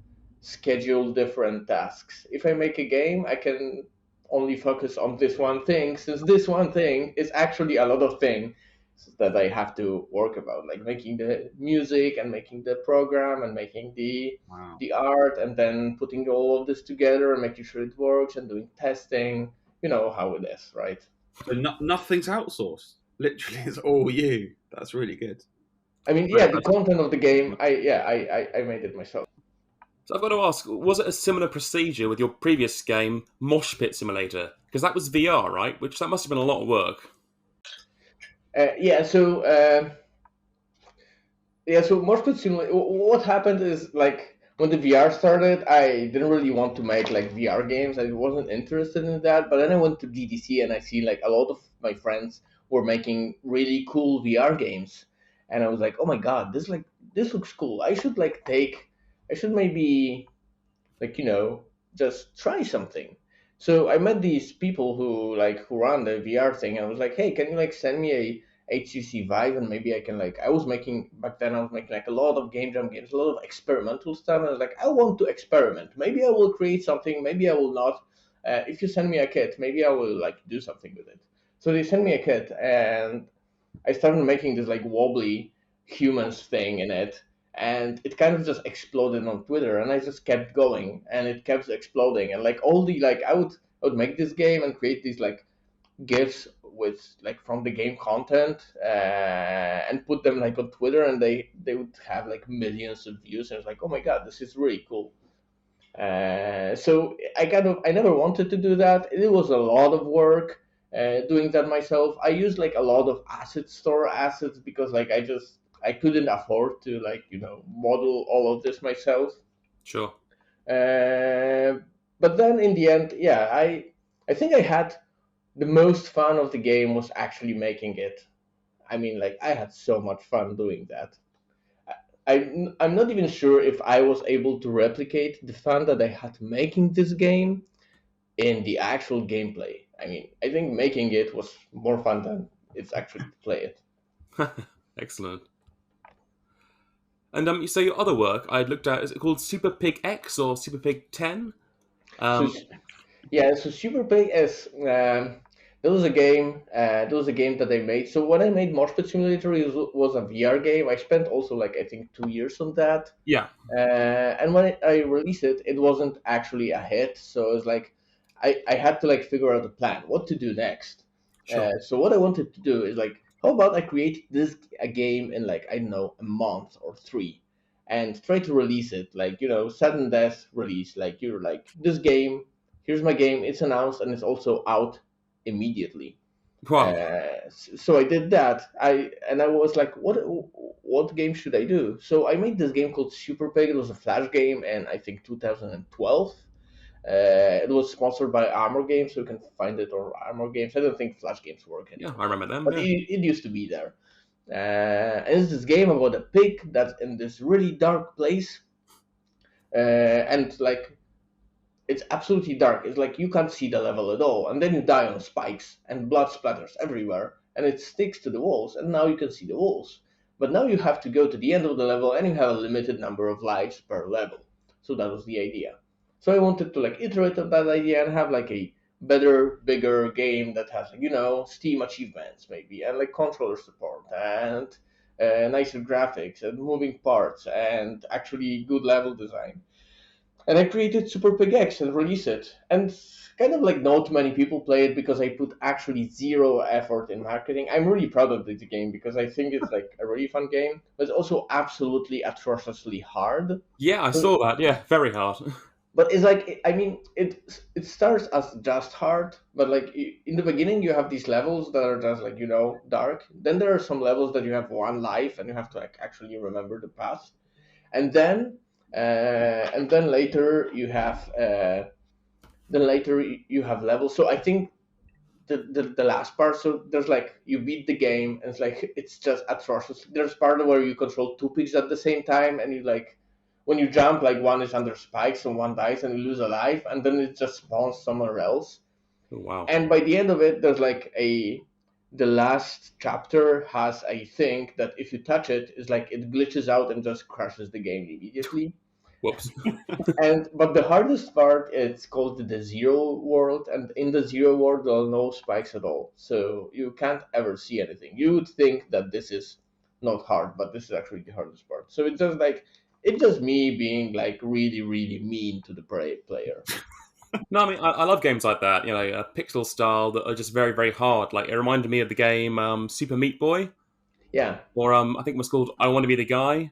S3: schedule different tasks. If I make a game, I can only focus on this one thing, since this one thing is actually a lot of things that I have to work about, like making the music and making the program and making
S1: Wow.
S3: the art, and then putting all of this together and making sure it works and doing testing. You know how it is, right?
S1: So nothing's outsourced. Literally, it's all you. That's really good.
S3: I mean,
S2: Very
S3: yeah, the
S2: impressive.
S3: content of the game, I made it myself.
S2: So I've got to ask, was it a similar procedure with your previous game, Mosh Pit Simulator? Because that was VR, right? Which that must have been a lot of work.
S3: Yeah, so Moshpit Simulator. What happened is like when the VR started, I didn't really want to make like VR games. I wasn't interested in that. But then I went to GDC and I see like a lot of my friends were making really cool VR games, and I was like, oh my god, this looks cool. I should maybe just try something. So I met these people who run the VR thing, and I was like, hey, can you like send me a HTC Vive, and maybe I can like I was making back then I was making like a lot of game jam games, a lot of experimental stuff, and I was like, I want to experiment. Maybe I will create something, maybe I will not. If you send me a kit, maybe I will like do something with it. So they sent me a kit, and I started making this like wobbly humans thing in it, and it kind of just exploded on Twitter, and I just kept going, and it kept exploding, and like all the like I would make this game and create these like GIFs with like from the game content and put them like on Twitter, and they would have like millions of views, and it's like, oh my god, this is really cool. So I never wanted to do that. It was a lot of work doing that myself. I used like a lot of asset store assets because like I couldn't afford to like model all of this myself.
S2: Sure.
S3: But then in the end, yeah, I think I had the most fun of the game was actually making it. I mean, like I had so much fun doing that. I'm not even sure if I was able to replicate the fun that I had making this game in the actual gameplay. I mean, I think making it was more fun than it's actually to play it.
S2: Excellent. And you say your other work I looked at, is it called Super Pig X or Super Pig 10?
S3: So Super Pig is there was a game. There was a game that I made. So when I made Moshpit Simulator, it was a VR game. I spent also like I think 2 years on that.
S2: Yeah.
S3: And when I released it, it wasn't actually a hit. So it was like I had to like figure out a plan, what to do next.
S2: Sure.
S3: So what I wanted to do is like, how about I create a game in like I don't know a month or 3, and try to release it like sudden death release. Like you're like this game. Here's my game. It's announced and it's also out immediately.
S2: Wow.
S3: So I did that. I was like, what game should I do? So I made this game called Super Pig. It was a Flash game, and I think 2012. It was sponsored by Armor Games, so you can find it on Armor Games. I don't think Flash games work anymore.
S2: Yeah, I remember them.
S3: But
S2: yeah.
S3: it used to be there. And it's this game about a pig that's in this really dark place, and like it's absolutely dark. It's like you can't see the level at all, and then you die on spikes, and blood splatters everywhere, and it sticks to the walls, and now you can see the walls. But now you have to go to the end of the level, and you have a limited number of lives per level. So that was the idea. So I wanted to like iterate on that idea and have like a better, bigger game that has Steam achievements maybe, and like controller support, and nicer graphics, and moving parts, and actually good level design. And I created Super Pig X and released it. And kind of like not many people play it because I put actually zero effort in marketing. I'm really proud of the game because I think it's like a really fun game, but it's also absolutely atrociously hard.
S2: Yeah, I saw that. Yeah, very hard.
S3: But it's like, I mean, it starts as just hard, but like in the beginning you have these levels that are just like dark. Then there are some levels that you have one life and you have to like actually remember the path, and then later you have levels. So I think the last part. So there's like you beat the game and it's like it's just atrocious. There's part where you control 2 pigs at the same time, and you like when you jump, like one is under spikes and one dies and you lose a life, and then it just spawns somewhere else.
S2: Oh, wow.
S3: And by the end of it, there's like the last chapter has a thing that if you touch it, is like it glitches out and just crashes the game immediately.
S2: Whoops.
S3: But the hardest part, it's called the Zero World, and in the Zero World there are no spikes at all, so you can't ever see anything. You would think that this is not hard, but this is actually the hardest part. So it's just me being like really, really mean to the player.
S2: No, I mean I love games like that. A pixel style that are just very, very hard. Like it reminded me of the game Super Meat Boy.
S3: Yeah.
S2: Or I think it was called I Want to Be the Guy.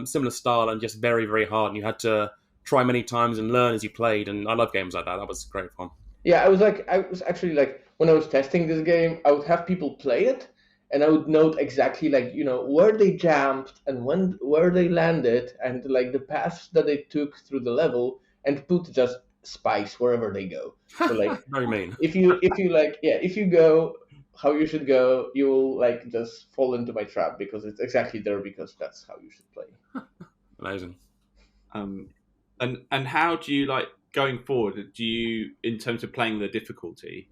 S2: Similar style and just very, very hard. And you had to try many times and learn as you played. And I love games like that. That was great fun.
S3: Yeah, I was actually like, when I was testing this game, I would have people play it, and I would note exactly like where they jumped and where they landed, and like the paths that they took through the level, and put just spikes wherever they go. So like
S2: very mean.
S3: If you go how you should go, you will like just fall into my trap because it's exactly there, because that's how you should play.
S2: Amazing.
S1: And how do you like going forward? Do you, in terms of playing the difficulty?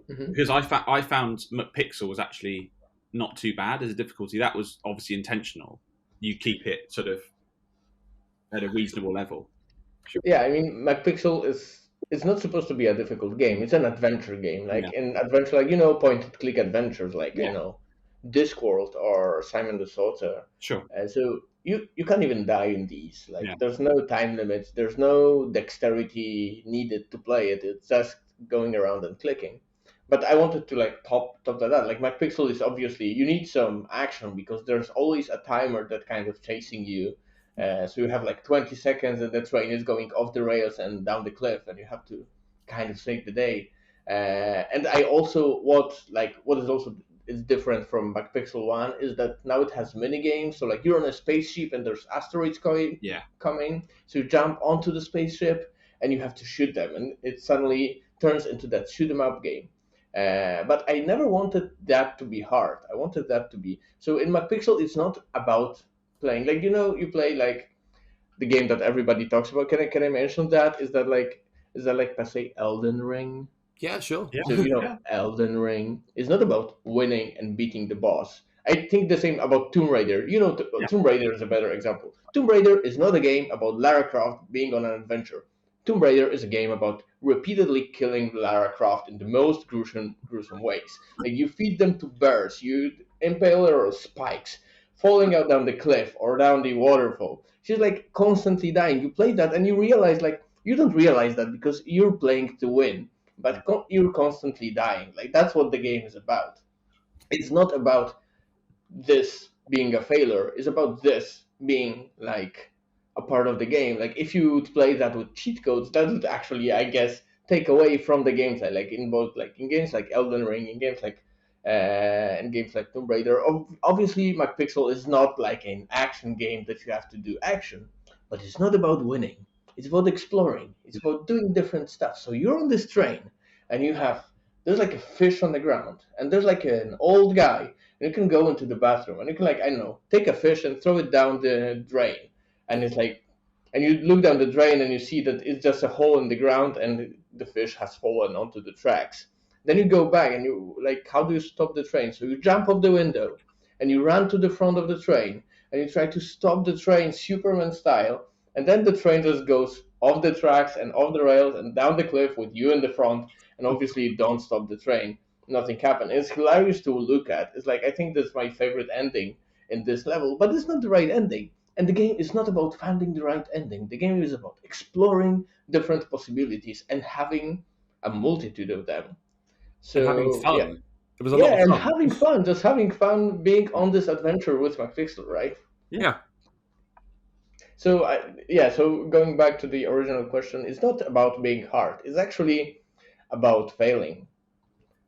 S1: Mm-hmm. Because I found McPixel was actually not too bad as a difficulty. That was obviously intentional. You keep it sort of at a reasonable level.
S3: Sure. Yeah, I mean, McPixel it's not supposed to be a difficult game. It's an adventure game. Like in adventure, like point-and-click adventures, like Discworld or Simon the Sorcerer.
S1: Sure.
S3: So you can't even die in these. Like there's no time limits. There's no dexterity needed to play it. It's just going around and clicking. But I wanted to like top that. Like McPixel is obviously you need some action because there's always a timer that kind of chasing you. So you have like 20 seconds and the train is going off the rails and down the cliff, and you have to kind of save the day. And I also what is also is different from McPixel One is that now it has mini games. So like you're on a spaceship and there's asteroids coming. So you jump onto the spaceship and you have to shoot them, and it suddenly turns into that shoot 'em up game. But I never wanted that to be hard. I wanted that to be so. In McPixel, it's not about playing like you play like the game that everybody talks about. Can I mention that? Is that like per se Elden Ring?
S2: Yeah, sure.
S1: Yeah.
S3: So Elden Ring is not about winning and beating the boss. I think the same about Tomb Raider. Tomb Raider is a better example. Tomb Raider is not a game about Lara Croft being on an adventure. Tomb Raider is a game about repeatedly killing Lara Croft in the most gruesome ways. Like you feed them to bears, you impale her with spikes, falling out down the cliff or down the waterfall. She's like constantly dying. You play that and you realize like you don't realize that because you're playing to win, but you're constantly dying. Like that's what the game is about. It's not about this being a failure. It's about this being like a part of the game. Like if you would play that with cheat codes, that would actually, I guess, take away from the gameplay. Like in both, like in games like Elden Ring, in games like Tomb Raider. Obviously, McPixel is not like an action game that you have to do action, but it's not about winning. It's about exploring. It's about doing different stuff. So you're on this train, and there's like a fish on the ground, and there's like an old guy, and you can go into the bathroom, and you can like I don't know, take a fish and throw it down the drain, and it's like, and you look down the drain and you see that it's just a hole in the ground, and the fish has fallen onto the tracks. Then you go back and you like, how do you stop the train? So you jump off the window and you run to the front of the train and you try to stop the train Superman style, and then the train just goes off the tracks and off the rails and down the cliff with you in the front, and obviously you don't stop the train. Nothing happened. It's hilarious to look at. It's like I think that's my favorite ending in this level, but it's not the right ending. And the game is not about finding the right ending. The game is about exploring different possibilities and having a multitude of them. So
S2: and having fun.
S3: yeah,
S2: It was a lot of
S3: and
S2: fun.
S3: having fun, just having fun being on this adventure with McPixel, right?
S2: Yeah.
S3: So so going back to the original question, it's not about being hard. It's actually about failing,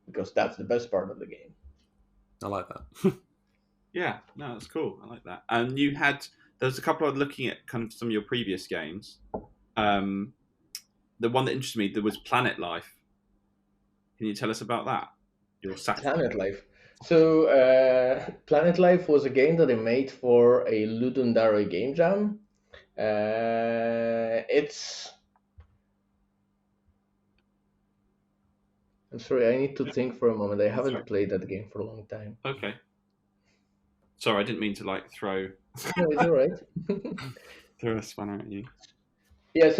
S3: because that's the best part of the game.
S2: I like that.
S1: Yeah, no, that's cool. I like that. And there's a couple of looking at kind of some of your previous games. The one that interested me, there was Planet Life. Can you tell us about that? Your
S3: Planet Life. So Planet Life was a game that I made for a Ludundare game jam. I'm sorry, I need to think for a moment. I haven't played that game for a long time.
S1: Okay. Sorry, I didn't mean to like throw.
S3: No, it's all right.
S1: Throw a spanner at you.
S3: Yeah,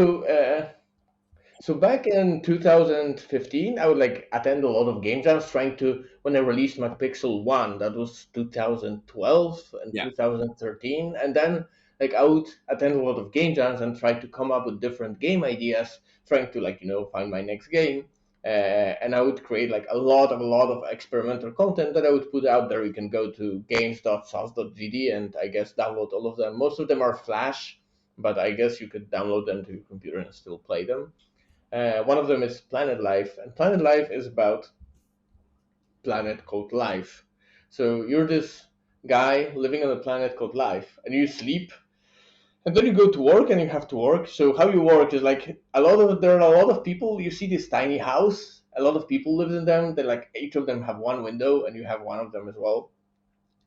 S3: so back in 2015, I would like attend a lot of game jams when I released McPixel 1, that was 2012 and 2013. And then like I would attend a lot of game jams and try to come up with different game ideas, trying to find my next game. And I would create like a lot of experimental content that I would put out there. You can go to games.sos.gd and I guess download all of them. Most of them are Flash, but I guess you could download them to your computer and still play them. One of them is Planet Life, and Planet Life is about planet called Life. So you're this guy living on a planet called Life, and you sleep, and then you go to work, and you have to work. So how you work is like there are a lot of people. You see this tiny house. A lot of people live in them. They like each of them have one window, and you have one of them as well.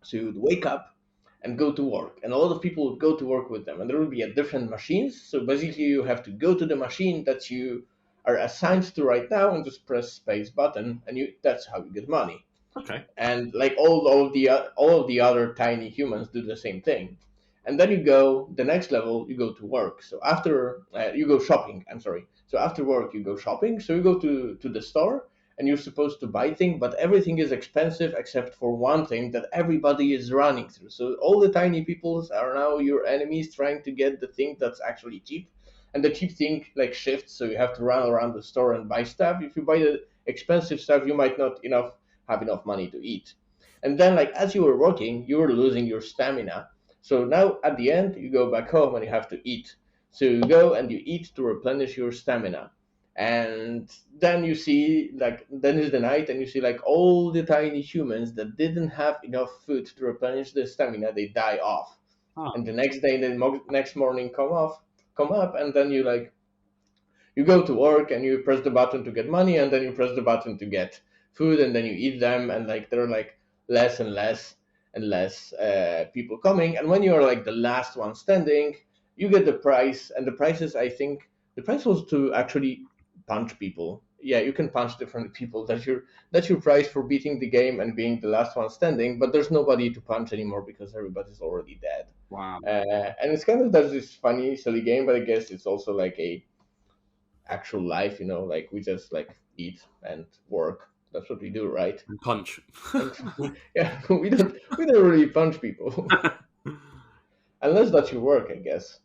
S3: So you would wake up and go to work, and a lot of people would go to work with them, and there would be different machines. So basically you have to go to the machine that you are assigned to right now and just press space button, and that's how you get money.
S1: Okay.
S3: And like all of the other tiny humans do the same thing. And then the next level, you go to work. So after you go shopping, I'm sorry. So after work, you go shopping. So you go to the store, and you're supposed to buy things, but everything is expensive except for one thing that everybody is running through. So all the tiny peoples are now your enemies, trying to get the thing that's actually cheap. And the cheap thing like shifts, so you have to run around the store and buy stuff. expensive stuff, you might not have enough money to eat. And then, like, as you were working, you were losing your stamina. So now at the end, you go back home and you have to eat. So you go and you eat to replenish your stamina. And then you see, like, then is the night, and you see, like, all the tiny humans that didn't have enough food to replenish their stamina, they die off. And the next day, the next morning come up, and then you go to work and you press the button to get money, and then you press the button to get food, and then you eat them, and like there are like less and less and less people coming. And when you are like the last one standing, you get the prize, and the prices, I think the price was to actually punch people. Yeah, you can punch different people. That's your prize for beating the game and being the last one standing. But there's nobody to punch anymore because everybody's already dead.
S1: Wow.
S3: And it's kind of that's this funny, silly game, but I guess it's also like a actual life, like we just like eat and work. That's what we do, right?
S2: And punch.
S3: Yeah, we don't really punch people. Unless that's your work, I guess.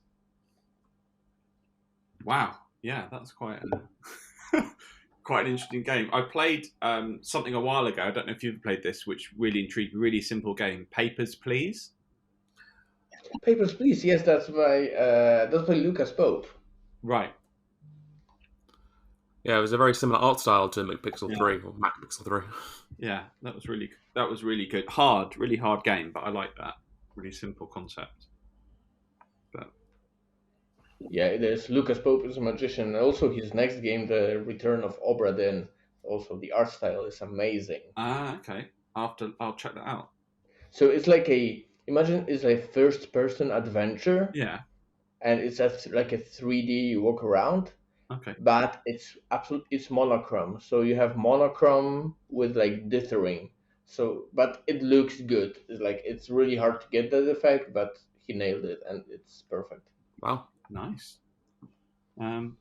S1: Wow. Yeah, that's quite quite an interesting game. I played something a while ago. I don't know if you've played this, which really intrigued me. Really simple game, Papers, Please.
S3: Papers, Please. Yes, that's by Lucas Pope.
S1: Right.
S2: Yeah, it was a very similar art style to McPixel 3 or McPixel 3.
S1: Yeah, that was really good. Really hard game, but I like that. Really simple concept. But
S3: yeah, it is. Lucas Pope is a magician, and also his next game, The Return of Obra Dinn. Also, the art style is amazing.
S1: Okay. I'll check that out.
S3: So it's like imagine it's a first-person adventure.
S1: Yeah.
S3: And it's like a 3D, you walk around.
S1: Okay.
S3: But it's monochrome. So you have monochrome with like dithering. So, but it looks good. It's really hard to get that effect, but he nailed it, and it's perfect.
S2: Wow,
S1: nice.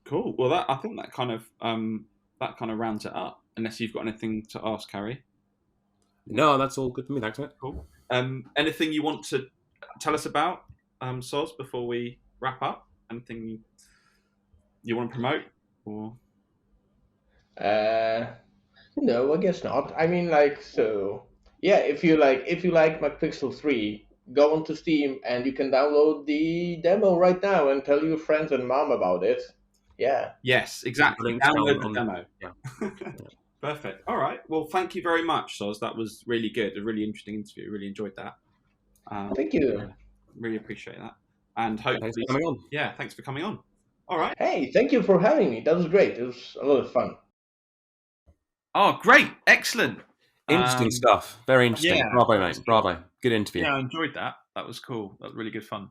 S1: Cool. Well, I think that kind of rounds it up. Unless you've got anything to ask, Harry.
S2: No, that's all good for me. Thanks, mate.
S1: Cool. Anything you want to tell us about Sos before we wrap up? Anything you want to promote, or?
S3: No, I guess not. I mean, yeah. If you like McPixel 3, go onto Steam and you can download the demo right now and tell your friends and mom about it. Yeah.
S1: Yes, exactly. Download the demo. Yeah. Perfect. All right. Well, thank you very much, Sos. That was really good. A really interesting interview. Really enjoyed that.
S3: Thank you.
S1: Really appreciate that. And hopefully,
S2: thanks for coming on.
S1: Yeah, thanks for coming on. All right.
S3: Hey, thank you for having me. That was great. It was a lot of fun.
S1: Oh, great. Excellent.
S2: Interesting stuff. Very interesting. Yeah, bravo, mate. Bravo. Good interview.
S1: Yeah, I enjoyed that. That was cool. That was really good fun.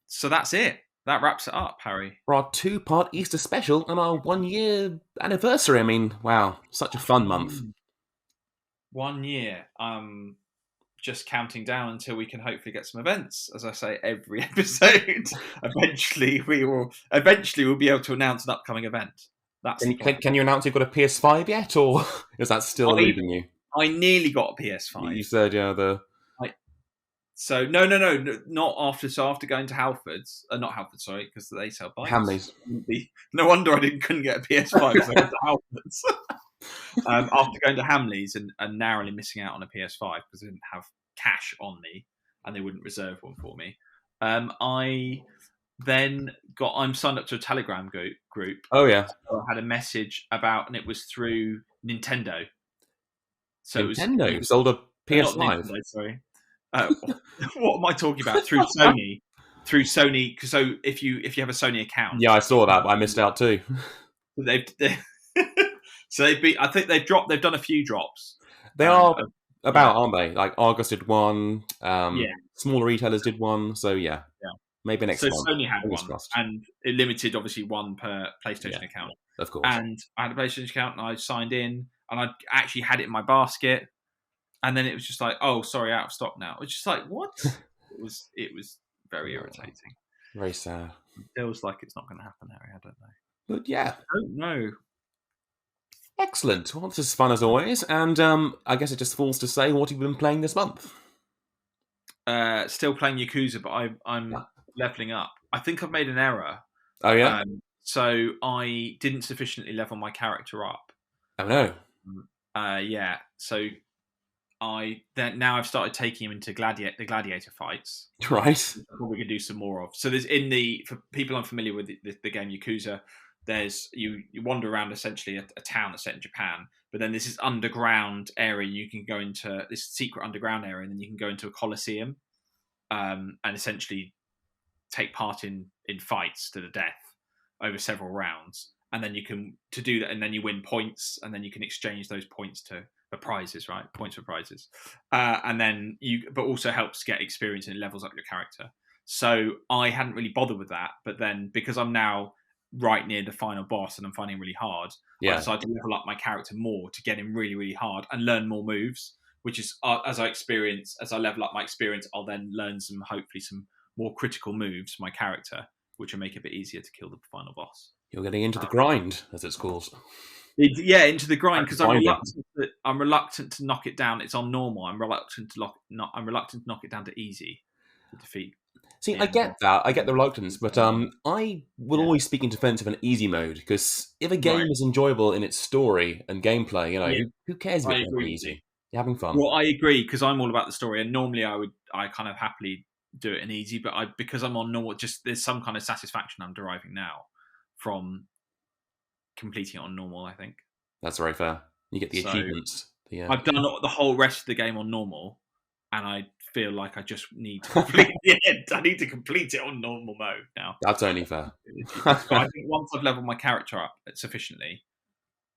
S1: So that's it. That wraps it up, Harry.
S2: For our 2-part Easter special and our 1-year anniversary. I mean, wow. Such a fun month.
S1: 1 year. Just counting down until we can hopefully get some events. As I say every episode, eventually we'll be able to announce an upcoming event.
S2: Can you announce you've got a PS5 yet, or is that still eluding you?
S1: I nearly got a PS5.
S2: You said,
S1: So no, not after. So after going to Halfords, not Halfords, sorry, because they sell bikes.
S2: Hamleys.
S1: No wonder I couldn't get a PS5 because I went to Halfords. After going to Hamleys and narrowly missing out on a PS5 because I didn't have cash on me and they wouldn't reserve one for me, I then I'm signed up to a Telegram group.
S2: Oh yeah.
S1: So I had a message about, and it was through Nintendo. So
S2: Nintendo it was sold a PS5.
S1: Nintendo, sorry. What am I talking about? Through Sony. Through Sony. So if you have a Sony account.
S2: Yeah, I saw that, but I missed out too.
S1: So I think they've done a few drops.
S2: They are aren't they? Like Argos did one. Smaller retailers did one. So yeah. Maybe next month.
S1: So Sony had one, and it limited obviously one per PlayStation account.
S2: Of course.
S1: And I had a PlayStation account, and I signed in, and I actually had it in my basket, and then it was just like, oh, sorry, out of stock now. It was just like, what? It was very irritating.
S2: Very sad.
S1: It feels like it's not going to happen, Harry. I don't know.
S2: But yeah,
S1: I don't know.
S2: Excellent. Well, this is fun as always, and I guess it just falls to say what you've been playing this month.
S1: Still playing Yakuza, but I'm leveling up. I think I've made an error.
S2: Oh yeah.
S1: So I didn't sufficiently level my character up.
S2: Oh no.
S1: Yeah. So now I've started taking him into the gladiator fights.
S2: Right.
S1: We could do some more of. So there's for people unfamiliar with the game Yakuza, there's you wander around essentially a town that's set in Japan, but then there's this underground area. You can go into this secret underground area, and then you can go into a coliseum, and essentially take part in fights to the death over several rounds. And then to do that, and then you win points, and then you can exchange those points for prizes, right? Points for prizes, and then but also helps get experience and it levels up your character. So I hadn't really bothered with that, but then because I'm now right near the final boss and I'm finding it really hard, I decided to level up my character more to get him really, really hard and learn more moves. Which is as I level up my experience, I'll then learn hopefully some more critical moves for my character, which will make it a bit easier to kill the final boss.
S2: You're getting into the grind, as it's called.
S1: Into the grind, because I'm reluctant to knock it down. It's on normal. I'm reluctant to knock it down to easy to defeat.
S2: See, I get that. I get the reluctance, but I will always speak in defense of an easy mode, because if a game is enjoyable in its story and gameplay, who cares if it's easy? You're having fun.
S1: Well, I agree, because I'm all about the story, and normally I kind of happily do it in easy, but because I'm on normal, just there's some kind of satisfaction I'm deriving now from completing it on normal. I think
S2: that's very fair. You get the achievements.
S1: I've done the whole rest of the game on normal, and I feel like I just need to complete the end. I need to complete it on normal mode now.
S2: That's only fair.
S1: I think once I've leveled my character up sufficiently,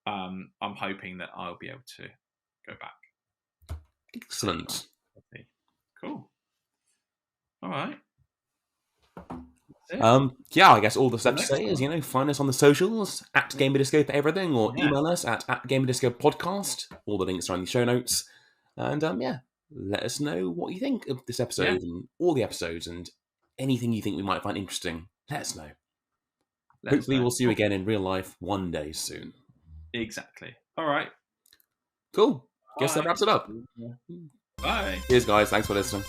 S1: I'm hoping that I'll be able to go back.
S2: Excellent.
S1: Cool. All right.
S2: I guess all that's left to say is, find us on the socials at Gamerdisco for everything, or email us at Gamerdisco Podcast. All the links are in the show notes. And let us know what you think of this episode and all the episodes, and anything you think we might find interesting. Let us know. Hopefully we'll see you again in real life one day soon.
S1: Exactly. All right.
S2: Cool. Guess that wraps it up.
S1: Bye.
S2: Cheers, guys. Thanks for listening.